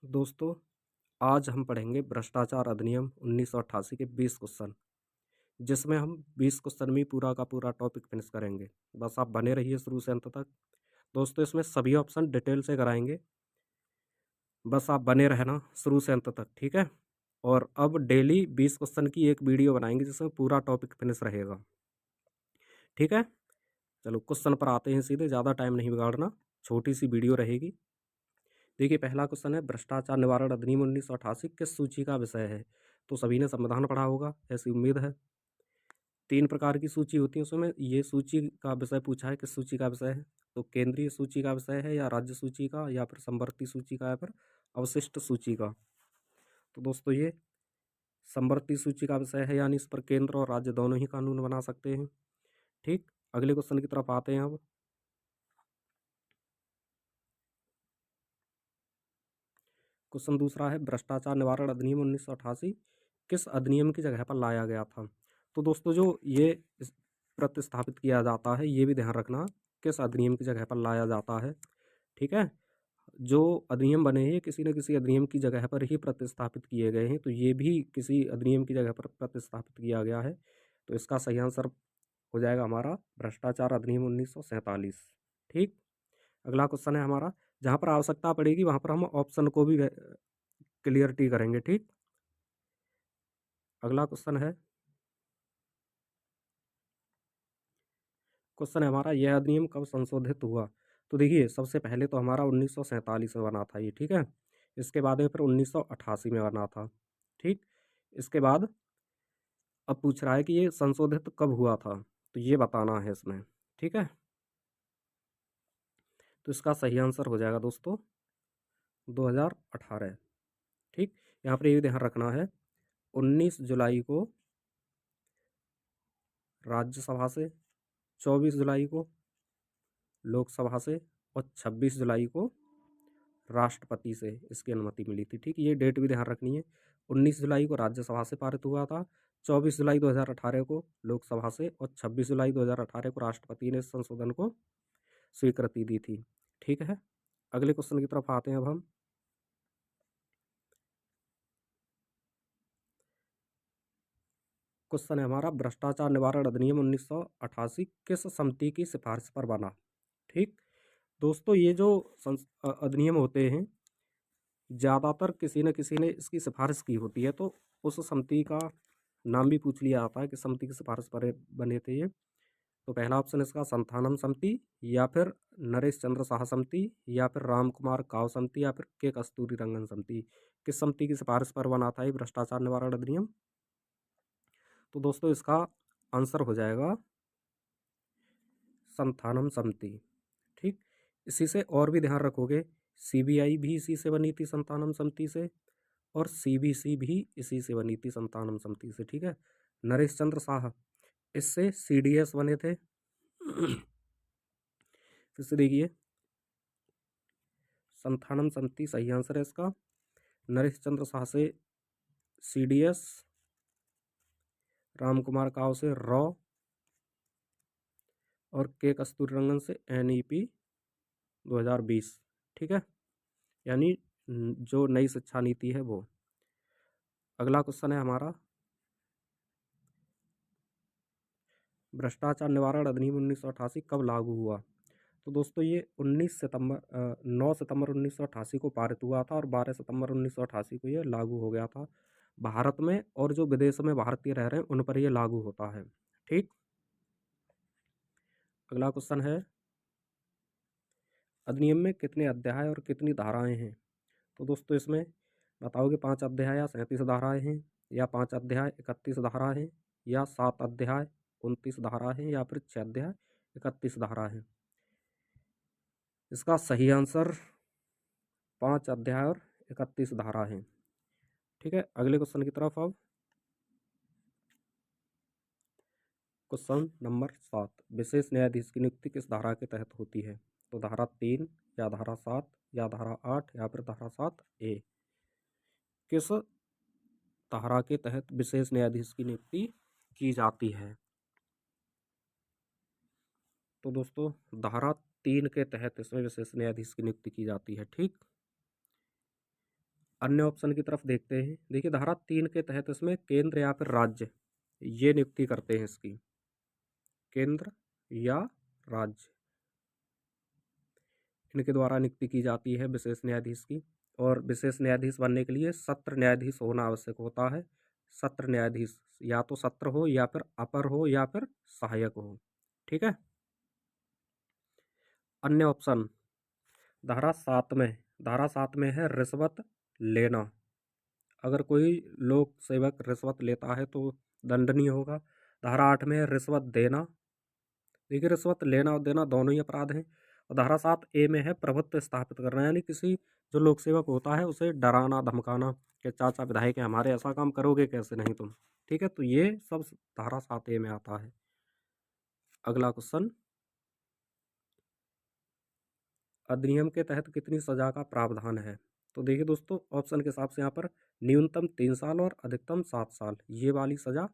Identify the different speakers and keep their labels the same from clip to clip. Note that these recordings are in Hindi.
Speaker 1: दोस्तों, आज हम पढ़ेंगे भ्रष्टाचार अधिनियम 1988 के 20 क्वेश्चन, जिसमें हम 20 क्वेश्चन में पूरा का पूरा टॉपिक फिनिश करेंगे। बस आप बने रहिए शुरू से अंत तक। दोस्तों, इसमें सभी ऑप्शन डिटेल से कराएंगे, बस आप बने रहना शुरू से अंत तक, ठीक है। और अब डेली 20 क्वेश्चन की एक वीडियो बनाएंगे जिसमें पूरा टॉपिक फिनिश रहेगा, ठीक है। चलो क्वेश्चन पर आते हैं सीधे, ज़्यादा टाइम नहीं बिगाड़ना, छोटी सी वीडियो रहेगी। देखिए, पहला क्वेश्चन है, भ्रष्टाचार निवारण अधिनियम 1988 किस सूची का विषय है? तो सभी ने संविधान पढ़ा होगा, ऐसी उम्मीद है। 3 प्रकार की सूची होती है, उसमें ये सूची का विषय पूछा है, किस सूची का विषय है? तो केंद्रीय सूची का विषय है, या राज्य सूची का, या फिर समवर्ती सूची का, या फिर अवशिष्ट सूची का। तो दोस्तों, ये समवर्ती सूची का विषय है, यानी इस पर केंद्र और राज्य दोनों ही कानून बना सकते हैं, ठीक। अगले क्वेश्चन की तरफ आते हैं अब। क्वेश्चन दूसरा है, भ्रष्टाचार निवारण अधिनियम 1988 किस अधिनियम की जगह पर लाया गया था? तो दोस्तों, जो ये प्रतिस्थापित किया जाता है, ये भी ध्यान रखना, किस अधिनियम की जगह पर लाया जाता है, ठीक है। जो अधिनियम बने हैं, किसी न किसी अधिनियम की जगह पर ही प्रतिस्थापित किए गए हैं, तो ये भी किसी अधिनियम की जगह पर प्रतिस्थापित किया गया है। तो इसका सही आंसर हो जाएगा हमारा भ्रष्टाचार अधिनियम 1947, ठीक। अगला क्वेश्चन है हमारा, जहाँ पर आवश्यकता पड़ेगी वहाँ पर हम ऑप्शन को भी क्लियरिटी करेंगे, ठीक। अगला क्वेश्चन है हमारा, यह अधिनियम कब संशोधित हुआ? तो देखिए, सबसे पहले तो हमारा 1947 में बना था ये, ठीक है। इसके बाद में फिर 1988 में बना था, ठीक। इसके बाद अब पूछ रहा है कि ये संशोधित कब हुआ था, तो ये बताना है इसमें, ठीक है। तो इसका सही आंसर हो जाएगा दोस्तों 2018, ठीक। यहाँ पर ये भी ध्यान रखना है, 19 जुलाई को राज्यसभा से, 24 जुलाई को लोकसभा से, और 26 जुलाई को राष्ट्रपति से इसकी अनुमति मिली थी, ठीक। ये डेट भी ध्यान रखनी है, 19 जुलाई को राज्यसभा से पारित हुआ था, 24 जुलाई 2018 को लोकसभा से, और 26 जुलाई 2018 को राष्ट्रपति ने इस संशोधन को स्वीकृति दी थी, ठीक है। अगले क्वेश्चन की तरफ आते हैं अब हम। क्वेश्चन है हमारा, भ्रष्टाचार निवारण अधिनियम 1988 किस समिति की सिफारिश पर बना? ठीक। दोस्तों, ये जो अधिनियम होते हैं, ज़्यादातर किसी न किसी ने इसकी सिफारिश की होती है, तो उस समिति का नाम भी पूछ लिया जाता है कि समिति की सिफारिश पर बने थे ये। तो पहला ऑप्शन इसका संथानम समिति, या फिर नरेश चंद्र शाह समिति, या फिर राम कुमार काव समिति, या फिर के कस्तूरी रंगन समिति। किस समिति की सिफारिश पर बना था ये भ्रष्टाचार निवारण अधिनियम? तो दोस्तों, इसका आंसर हो जाएगा संथानम समिति, ठीक। इसी से और भी ध्यान रखोगे, सीबीआई भी इसी से बनी थी, संतानम समिति से, और सीबीसी भी इसी से बनी थी, संतानम समिति से, ठीक है। नरेश चंद्र शाह इससे सीडीएस बने थे। फिर से देखिए, संथानम समिति सही आंसर है इसका, नरेश चंद्र शाह से सीडीएस, राम कुमार काव से रॉ, और के कस्तूरीरंगन से एनईपी 2020, ठीक है। यानी जो नई शिक्षा नीति है वो। अगला क्वेश्चन है हमारा, भ्रष्टाचार निवारण अधिनियम 1988 कब लागू हुआ? तो दोस्तों, ये 9 सितंबर 1988 को पारित हुआ था, और 12 सितंबर 1988 को ये लागू हो गया था भारत में, और जो विदेश में भारतीय रह रहे हैं उन पर ये लागू होता है, ठीक। अगला क्वेश्चन है, अधिनियम में कितने अध्याय और कितनी धाराएं हैं? तो दोस्तों, इसमें बताओगे 5 अध्याय या 37 धाराएं हैं, या 5 अध्याय 31 धारा हैं, या 7 अध्याय 29 धारा हैं, या फिर 6 अध्याय 31 धारा हैं? इसका सही आंसर 5 अध्याय और 31 धारा हैं, ठीक है। अगले क्वेश्चन की तरफ अब। क्वेश्चन नंबर 7, विशेष न्यायाधीश की नियुक्ति किस धारा के तहत होती है? तो धारा 3, या धारा 7, या धारा 8, या फिर धारा 7A। किस धारा के तहत विशेष न्यायाधीश की नियुक्ति की जाती है? तो दोस्तों, धारा 3 के तहत इसमें विशेष न्यायाधीश की नियुक्ति की जाती है, ठीक। अन्य ऑप्शन की तरफ देखते हैं। देखिए धारा 3 के तहत इसमें केंद्र या फिर राज्य ये नियुक्ति करते हैं इसकी, केंद्र या राज्य इनके द्वारा नियुक्ति की जाती है विशेष न्यायाधीश की। और विशेष न्यायाधीश बनने के लिए सत्र न्यायाधीश होना आवश्यक होता है। सत्र न्यायाधीश या तो सत्र हो या फिर अपर हो या फिर सहायक हो। ठीक है। अन्य ऑप्शन धारा 7 में है रिश्वत लेना। अगर कोई लोक सेवक रिश्वत लेता है तो दंडनीय होगा। धारा 8 में है रिश्वत देना। देखिए रिश्वत लेना और देना दोनों ही अपराध हैं। और धारा 7A में है प्रभुत्व स्थापित करना, यानी किसी जो लोक सेवक होता है उसे डराना धमकाना कि चाचा विधायक है हमारे, ऐसा काम करोगे कैसे नहीं तुम। ठीक है, तो ये सब धारा 7A में आता है। अगला क्वेश्चन, अधिनियम के तहत कितनी सजा का प्रावधान है। तो देखिए दोस्तों ऑप्शन के हिसाब से यहाँ पर न्यूनतम 3 साल और अधिकतम 7 साल ये वाली सजा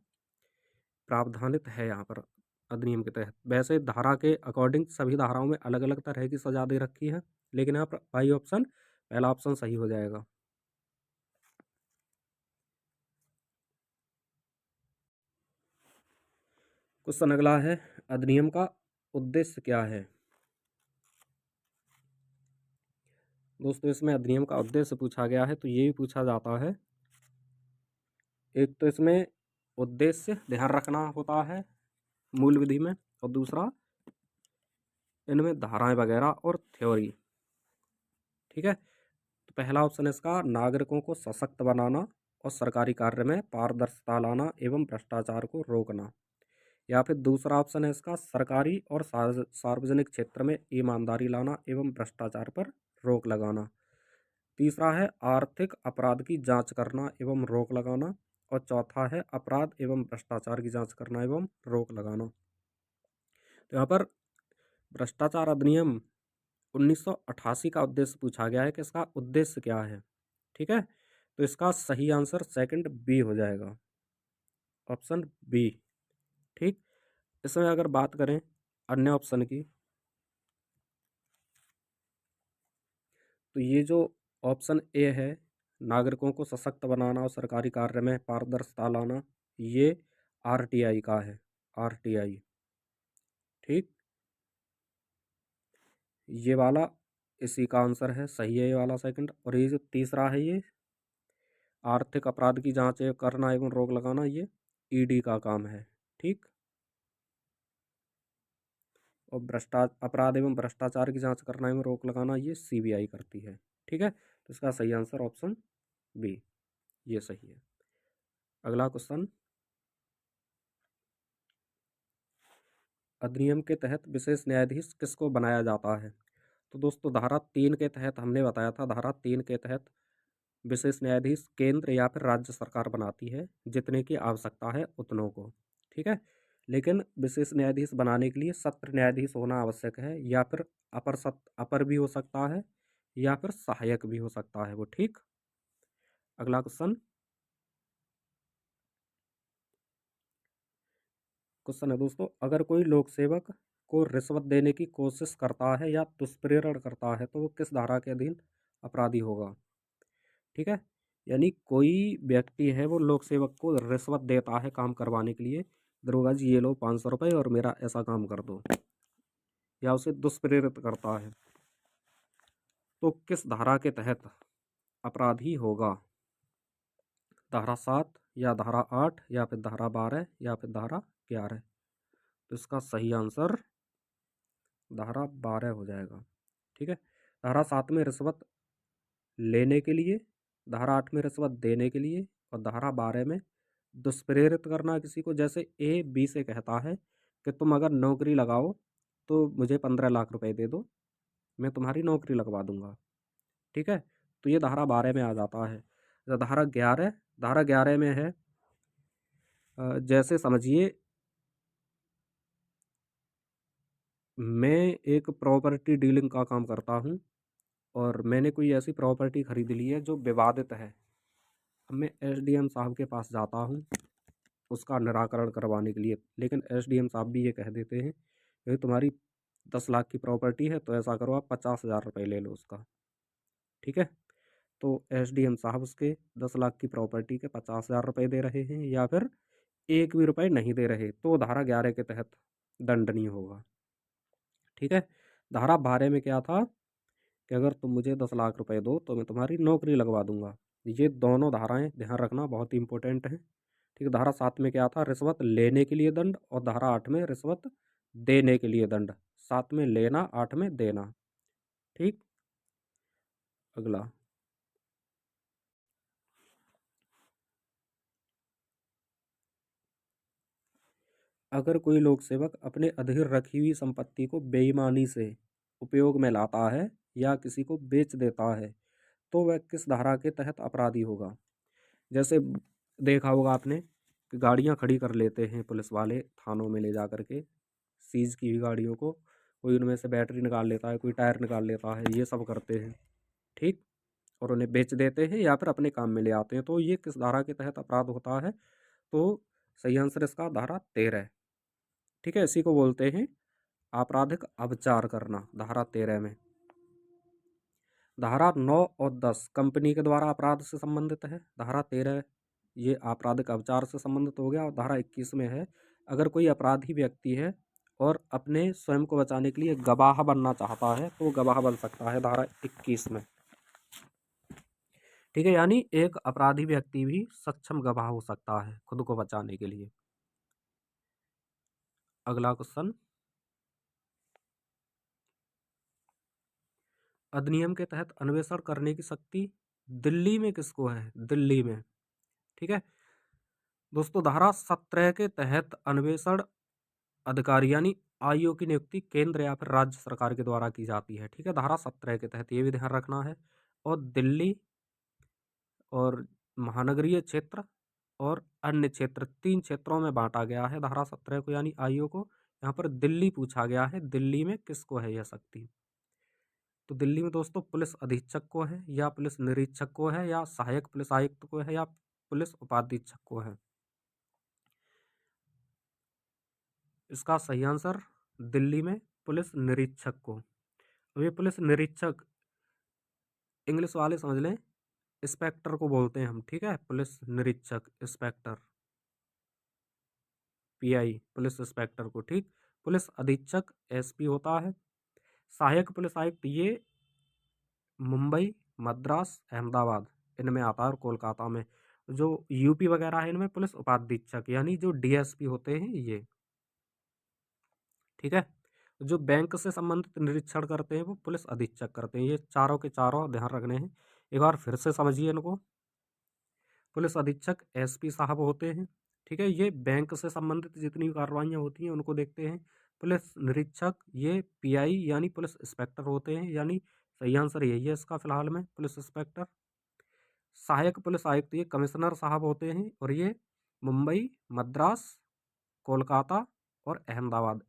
Speaker 1: प्रावधानित है यहाँ पर अधिनियम के तहत। वैसे धारा के अकॉर्डिंग सभी धाराओं में अलग अलग तरह की सजा दे रखी है, लेकिन यहाँ पर भाई ऑप्शन पहला ऑप्शन सही हो जाएगा। क्वेश्चन अगला है, अधिनियम का उद्देश्य क्या है। दोस्तों इसमें अधिनियम का उद्देश्य पूछा गया है, तो ये भी पूछा जाता है। एक तो इसमें उद्देश्य ध्यान रखना होता है मूल विधि में, और दूसरा इनमें धाराएं वगैरह और थ्योरी। ठीक है, तो पहला ऑप्शन है इसका नागरिकों को सशक्त बनाना और सरकारी कार्य में पारदर्शिता लाना एवं भ्रष्टाचार को रोकना। या फिर दूसरा ऑप्शन है इसका सरकारी और सार्वजनिक क्षेत्र में ईमानदारी लाना एवं भ्रष्टाचार पर रोक लगाना। तीसरा है आर्थिक अपराध की जांच करना एवं रोक लगाना। और चौथा है अपराध एवं भ्रष्टाचार की जांच करना एवं रोक लगाना। तो यहाँ पर भ्रष्टाचार अधिनियम 1988 का उद्देश्य पूछा गया है कि इसका उद्देश्य क्या है। ठीक है, तो इसका सही आंसर सेकंड बी हो जाएगा, ऑप्शन बी। ठीक, इसमें अगर बात करें अन्य ऑप्शन की, तो ये जो ऑप्शन ए है नागरिकों को सशक्त बनाना और सरकारी कार्य में पारदर्शिता लाना, ये आरटीआई का है, आरटीआई। ठीक, ये वाला इसी का आंसर है, सही है ये वाला सेकंड। और ये जो तीसरा है ये आर्थिक अपराध की जांच करना एवं रोक लगाना, ये ईडी का काम है। ठीक, और अपराध एवं भ्रष्टाचार की जांच करना एवं रोक लगाना ये सीबीआई करती है। ठीक है, तो इसका सही आंसर ऑप्शन बी ये सही है। अगला क्वेश्चन, अधिनियम के तहत विशेष न्यायाधीश किसको बनाया जाता है। तो दोस्तों धारा 3 के तहत हमने बताया था, धारा 3 के तहत विशेष न्यायाधीश केंद्र या फिर राज्य सरकार बनाती है, जितने की आवश्यकता है उतनों को। ठीक है, लेकिन विशेष न्यायाधीश बनाने के लिए सत्र न्यायाधीश होना आवश्यक है, या फिर अपर भी हो सकता है या फिर सहायक भी हो सकता है वो। ठीक, अगला क्वेश्चन है दोस्तों, अगर कोई लोक सेवक को रिश्वत देने की कोशिश करता है या दुष्प्रेरण करता है तो वो किस धारा के अधीन अपराधी होगा। ठीक है, यानी कोई व्यक्ति है वो लोक सेवक को रिश्वत देता है काम करवाने के लिए, दरोगा जी ये लो 500 रुपये और मेरा ऐसा काम कर दो, या उसे दुष्प्रेरित करता है, तो किस धारा के तहत अपराधी होगा। धारा 7 या धारा 8 या फिर धारा 12 या फिर धारा 11। तो इसका सही आंसर धारा 12 हो जाएगा। ठीक है, धारा 7 में रिश्वत लेने के लिए, धारा 8 में रिश्वत देने के लिए, और धारा 12 में दुष्प्रेरित करना किसी को। जैसे ए बी से कहता है कि तुम अगर नौकरी लगाओ तो मुझे 15 लाख रुपए दे दो, मैं तुम्हारी नौकरी लगवा दूंगा। ठीक है, तो ये धारा 12 में आ जाता है। तो धारा 11 में है, जैसे समझिए मैं एक प्रॉपर्टी डीलिंग का काम करता हूँ और मैंने कोई ऐसी प्रॉपर्टी खरीद ली है जो विवादित है। अब मैं एसडीएम साहब के पास जाता हूँ उसका निराकरण करवाने के लिए, लेकिन एसडीएम साहब भी ये कह देते हैं कि तुम्हारी 10 लाख की प्रॉपर्टी है तो ऐसा करो आप 50,000 रुपये ले लो उसका। ठीक है, तो एसडीएम साहब उसके 10 लाख की प्रॉपर्टी के 50,000 रुपये दे रहे हैं या फिर एक भी रुपये नहीं दे रहे, तो धारा 11 के तहत दंडनीय होगा। ठीक है। धारा 12 में क्या था कि अगर तुम मुझे 10 लाख रुपए दो तो मैं तुम्हारी नौकरी लगवा दूंगा। ये दोनों धाराएं ध्यान रखना, बहुत ही इंपॉर्टेंट है। ठीक है। धारा 7 में क्या था, रिश्वत लेने के लिए दंड, और धारा 8 में रिश्वत देने के लिए दंड। 7 में लेना, 8 में देना। ठीक। अगला, अगर कोई लोक सेवक अपने अधीन रखी हुई संपत्ति को बेईमानी से उपयोग में लाता है या किसी को बेच देता है तो वह किस धारा के तहत अपराधी होगा। जैसे देखा होगा आपने कि गाड़ियां खड़ी कर लेते हैं पुलिस वाले थानों में ले जा करके, सीज की हुई गाड़ियों को, कोई उनमें से बैटरी निकाल लेता है, कोई टायर निकाल लेता है, ये सब करते हैं। ठीक। और उन्हें बेच देते हैं या फिर अपने काम में ले आते हैं, तो ये किस धारा के तहत अपराध होता है। तो सही आंसर इसका धारा 13। ठीक है। इसी को बोलते हैं आपराधिक अबचार करना, धारा 13 में। धारा 9 और 10 कंपनी के द्वारा अपराध से संबंधित है। धारा 13 ये आपराधिक अबचार से संबंधित हो गया। और धारा 21 में है, अगर कोई अपराधी व्यक्ति है और अपने स्वयं को बचाने के लिए गवाह बनना चाहता है तो गवाह बन सकता है, धारा 21 में। ठीक है। यानी एक अपराधी व्यक्ति भी सक्षम गवाह हो सकता है खुद को बचाने के लिए। अगला क्वेश्चन, अधिनियम के तहत अन्वेषण करने की शक्ति दिल्ली में किसको है, दिल्ली में। ठीक है दोस्तों, धारा 17 के तहत अन्वेषण अधिकारी यानी आईओ की नियुक्ति केंद्र या फिर राज्य सरकार के द्वारा की जाती है। ठीक है, धारा 17 के तहत, ये भी ध्यान रखना है। और दिल्ली और महानगरीय क्षेत्र और अन्य क्षेत्र, 3 क्षेत्रों में बांटा गया है धारा 17 को यानी आईओ को। यहाँ पर दिल्ली पूछा गया है, दिल्ली में किसको है यह शक्ति। तो दिल्ली में दोस्तों पुलिस अधीक्षक को है या पुलिस निरीक्षक को है या सहायक पुलिस आयुक्त को है या पुलिस उपाधीक्षक को है। इसका सही आंसर दिल्ली में पुलिस निरीक्षक को। अब ये पुलिस निरीक्षक इंग्लिश वाले समझ लें, इंस्पेक्टर को बोलते हैं हम। ठीक है, पुलिस निरीक्षक, इंस्पेक्टर, पीआई, पुलिस इंस्पेक्टर को। ठीक। पुलिस अधीक्षक एसपी होता है। सहायक पुलिस आयुक्त ये मुंबई, मद्रास, अहमदाबाद इनमें आता है, और कोलकाता में। जो यूपी वगैरह है इनमें पुलिस उपाधीक्षक यानी जो डीएसपी होते हैं ये। ठीक है। जो बैंक से संबंधित निरीक्षण करते हैं वो पुलिस अधीक्षक करते हैं। ये चारों के चारों ध्यान रखने हैं। एक बार फिर से समझिए इनको। पुलिस अधीक्षक एसपी साहब होते हैं। ठीक है, ये बैंक से संबंधित जितनी कार्रवाइयाँ होती हैं उनको देखते हैं। पुलिस निरीक्षक ये पीआई यानी पुलिस इंस्पेक्टर होते हैं, यानी सही आंसर यही है इसका फिलहाल में, पुलिस इंस्पेक्टर। सहायक पुलिस आयुक्त ये कमिश्नर साहब होते हैं, और ये मुंबई, मद्रास, कोलकाता और अहमदाबाद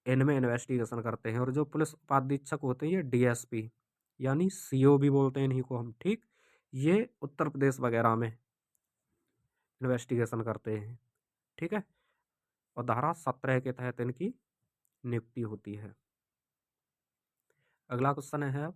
Speaker 1: इनमें इन्वेस्टिगेशन करते हैं। और जो पुलिस उपाधीक्षक होते हैं ये डीएसपी यानी सीओ भी बोलते हैं इन्हीं को हम। ठीक। ये उत्तर प्रदेश वगैरह में इन्वेस्टिगेशन करते हैं। ठीक है, और धारा 17 के तहत इनकी नियुक्ति होती है। अगला क्वेश्चन है अब,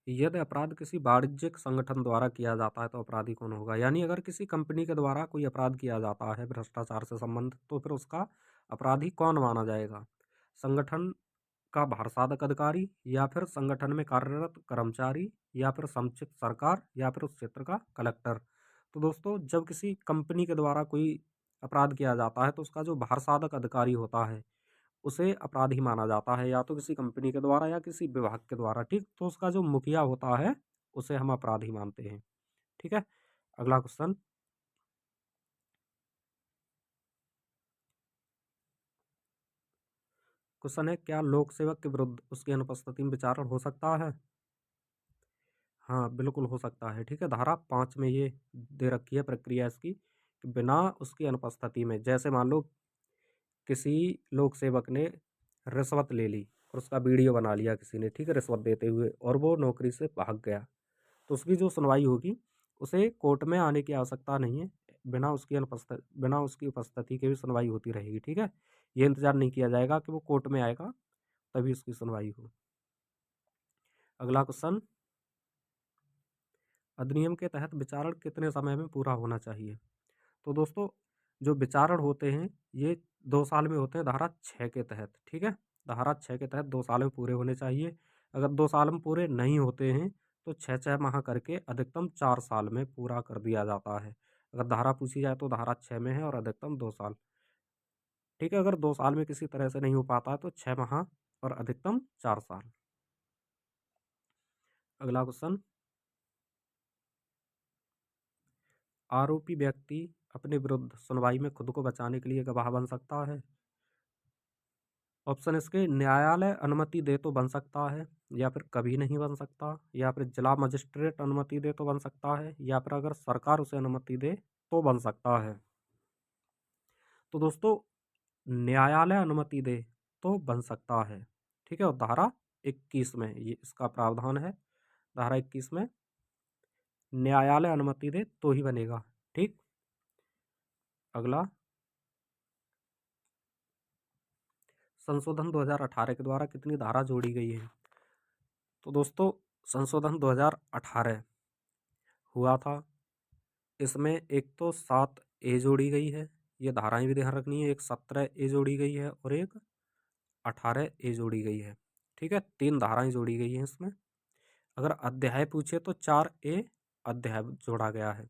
Speaker 1: यदि अपराध किसी वाणिज्यिक संगठन द्वारा किया जाता है तो अपराधी कौन होगा। यानी अगर किसी कंपनी के द्वारा कोई अपराध किया जाता है भ्रष्टाचार से संबंधित, तो फिर उसका अपराधी कौन माना जाएगा। संगठन का भारसाधक अधिकारी या फिर संगठन में कार्यरत कर्मचारी या फिर समुचित सरकार या फिर उस क्षेत्र का कलेक्टर। तो दोस्तों, जब किसी कंपनी के द्वारा कोई अपराध किया जाता है तो उसका जो भारसाधक अधिकारी होता है उसे अपराधी माना जाता है, या तो किसी कंपनी के द्वारा या किसी विभाग के द्वारा। ठीक। तो उसका जो मुखिया होता है उसे हम अपराधी मानते हैं। ठीक है। अगला क्वेश्चन, क्वेश्चन है, क्या लोक सेवक के विरुद्ध उसकी अनुपस्थिति में विचारण हो सकता है। हाँ, बिल्कुल हो सकता है। ठीक है, धारा 5 में ये दे रखी है प्रक्रिया इसकी, कि बिना उसकी अनुपस्थिति में, जैसे मान लो किसी लोक सेवक ने रिश्वत ले ली और उसका वीडियो बना लिया किसी ने, ठीक है, रिश्वत देते हुए, और वो नौकरी से भाग गया, तो उसकी जो सुनवाई होगी उसे कोर्ट में आने की आवश्यकता नहीं है। बिना उसकी उपस्थिति के भी सुनवाई होती रहेगी। ठीक है, ये इंतजार नहीं किया जाएगा कि वो कोर्ट में आएगा, तभी उसकी सुनवाई हो। अगला क्वेश्चन, अधिनियम के तहत विचारण कितने समय में पूरा होना चाहिए? तो दोस्तों जो विचारण होते हैं ये 2 साल में होते हैं धारा 6 के तहत, ठीक है। धारा 6 के तहत 2 साल में पूरे होने चाहिए। अगर 2 साल में पूरे नहीं होते हैं तो 6-6 माह करके अधिकतम 4 साल में पूरा कर दिया जाता है। अगर धारा पूछी जाए तो धारा 6 में है और अधिकतम 2 साल, ठीक है। अगर 2 साल में किसी तरह से नहीं हो पाता है तो 6 माह और अधिकतम 4 साल। अगला क्वेश्चन, आरोपी व्यक्ति अपने विरुद्ध सुनवाई में खुद को बचाने के लिए गवाह बन सकता है? ऑप्शन इसके, न्यायालय अनुमति दे तो बन सकता है, या फिर कभी नहीं बन सकता, या फिर जिला मजिस्ट्रेट अनुमति दे तो बन सकता है, या फिर अगर सरकार उसे अनुमति दे तो बन सकता है। तो दोस्तों न्यायालय अनुमति दे तो बन सकता है, ठीक है। और धारा 21 में ये इसका प्रावधान है। धारा 21 में न्यायालय अनुमति दे तो ही बनेगा, ठीक। अगला, संशोधन 2018 के द्वारा कितनी धारा जोड़ी गई है? तो दोस्तों संशोधन 2018 हुआ था, इसमें एक तो 7A जोड़ी गई है, ये धाराएं भी ध्यान रखनी है। एक 17A जोड़ी गई है और एक 18A जोड़ी गई है, ठीक है। 3 धाराएं जोड़ी गई हैं इसमें। अगर अध्याय पूछे तो 4A अध्याय जोड़ा गया है,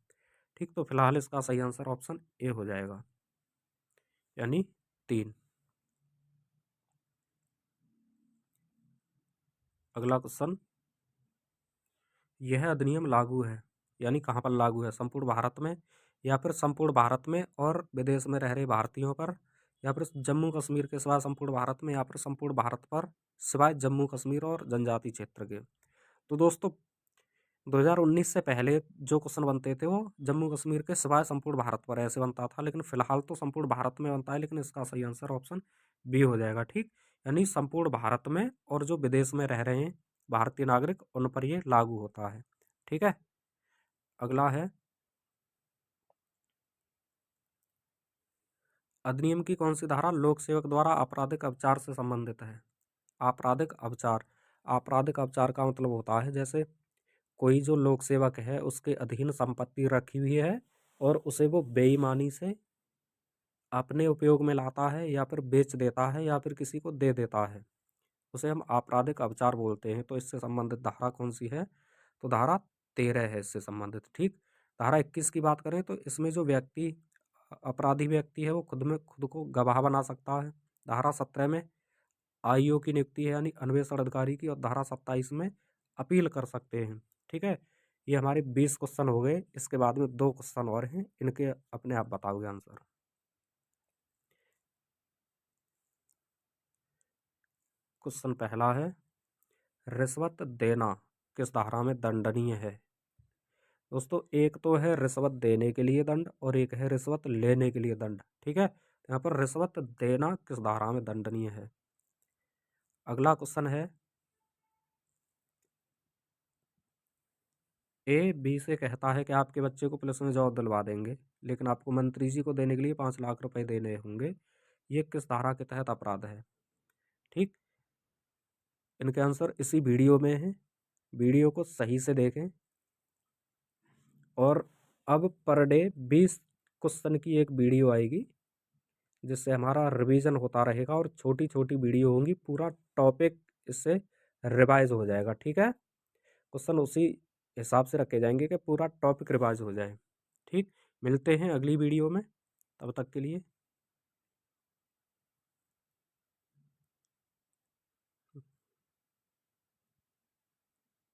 Speaker 1: ठीक। तो फिलहाल इसका सही आंसर ऑप्शन ए हो जाएगा, यानी 3। अगला क्वेश्चन, यह अधिनियम लागू है, यानी कहाँ पर लागू है? संपूर्ण भारत में, या फिर संपूर्ण भारत में और विदेश में रह रहे भारतीयों पर, या फिर जम्मू कश्मीर के सिवाय संपूर्ण भारत में, या फिर संपूर्ण भारत पर सिवाय जम्मू कश्मीर और जनजाति क्षेत्र के। तो दोस्तों 2019 से पहले जो क्वेश्चन बनते थे वो जम्मू कश्मीर के सिवाय संपूर्ण भारत पर ऐसे बनता था, लेकिन फिलहाल तो संपूर्ण भारत में बनता है। लेकिन इसका सही आंसर ऑप्शन बी हो जाएगा, ठीक। यानी संपूर्ण भारत में और जो विदेश में रह रहे हैं भारतीय नागरिक उन पर ये लागू होता है, ठीक है। अगला है, अधिनियम की कौन सी धारा लोक सेवक द्वारा आपराधिक अपचार से संबंधित है? आपराधिक अपचार, आपराधिक अपचार का मतलब होता है जैसे कोई जो लोक सेवक है उसके अधीन संपत्ति रखी हुई है और उसे वो बेईमानी से अपने उपयोग में लाता है या फिर बेच देता है या फिर किसी को दे देता है, उसे हम आपराधिक अपचार बोलते हैं। तो इससे संबंधित धारा कौन सी है? तो धारा 13 है इससे संबंधित, ठीक। धारा 21 की बात करें तो इसमें जो व्यक्ति अपराधी व्यक्ति है वो खुद को गवाह बना सकता है। धारा 17 में आईओ की नियुक्ति है, यानी अन्वेषण अधिकारी की, और धारा 27 में अपील कर सकते हैं, ठीक है। ये हमारे 20 क्वेश्चन हो गए। इसके बाद में 2 क्वेश्चन और हैं, इनके अपने आप बताओगे आंसर। क्वेश्चन पहला है, रिश्वत देना किस धारा में दंडनीय है? दोस्तों एक तो है रिश्वत देने के लिए दंड और एक है रिश्वत लेने के लिए दंड, ठीक है। यहाँ पर रिश्वत देना किस धारा में दंडनीय है? अगला क्वेश्चन है, ए बी से कहता है कि आपके बच्चे को पुलिस में जॉब दिलवा देंगे, लेकिन आपको मंत्री जी को देने के लिए 5 लाख रुपए देने होंगे। ये किस धारा के तहत अपराध है? ठीक, इनके आंसर इसी वीडियो में है, वीडियो को सही से देखें। और अब पर डे 20 क्वेश्चन की एक वीडियो आएगी जिससे हमारा रिवीजन होता रहेगा और छोटी छोटी वीडियो होंगी, पूरा टॉपिक इससे रिवाइज हो जाएगा, ठीक है। क्वेश्चन उसी हिसाब से रखे जाएंगे कि पूरा टॉपिक रिवाइज हो जाए, ठीक। मिलते हैं अगली वीडियो में, तब तक के लिए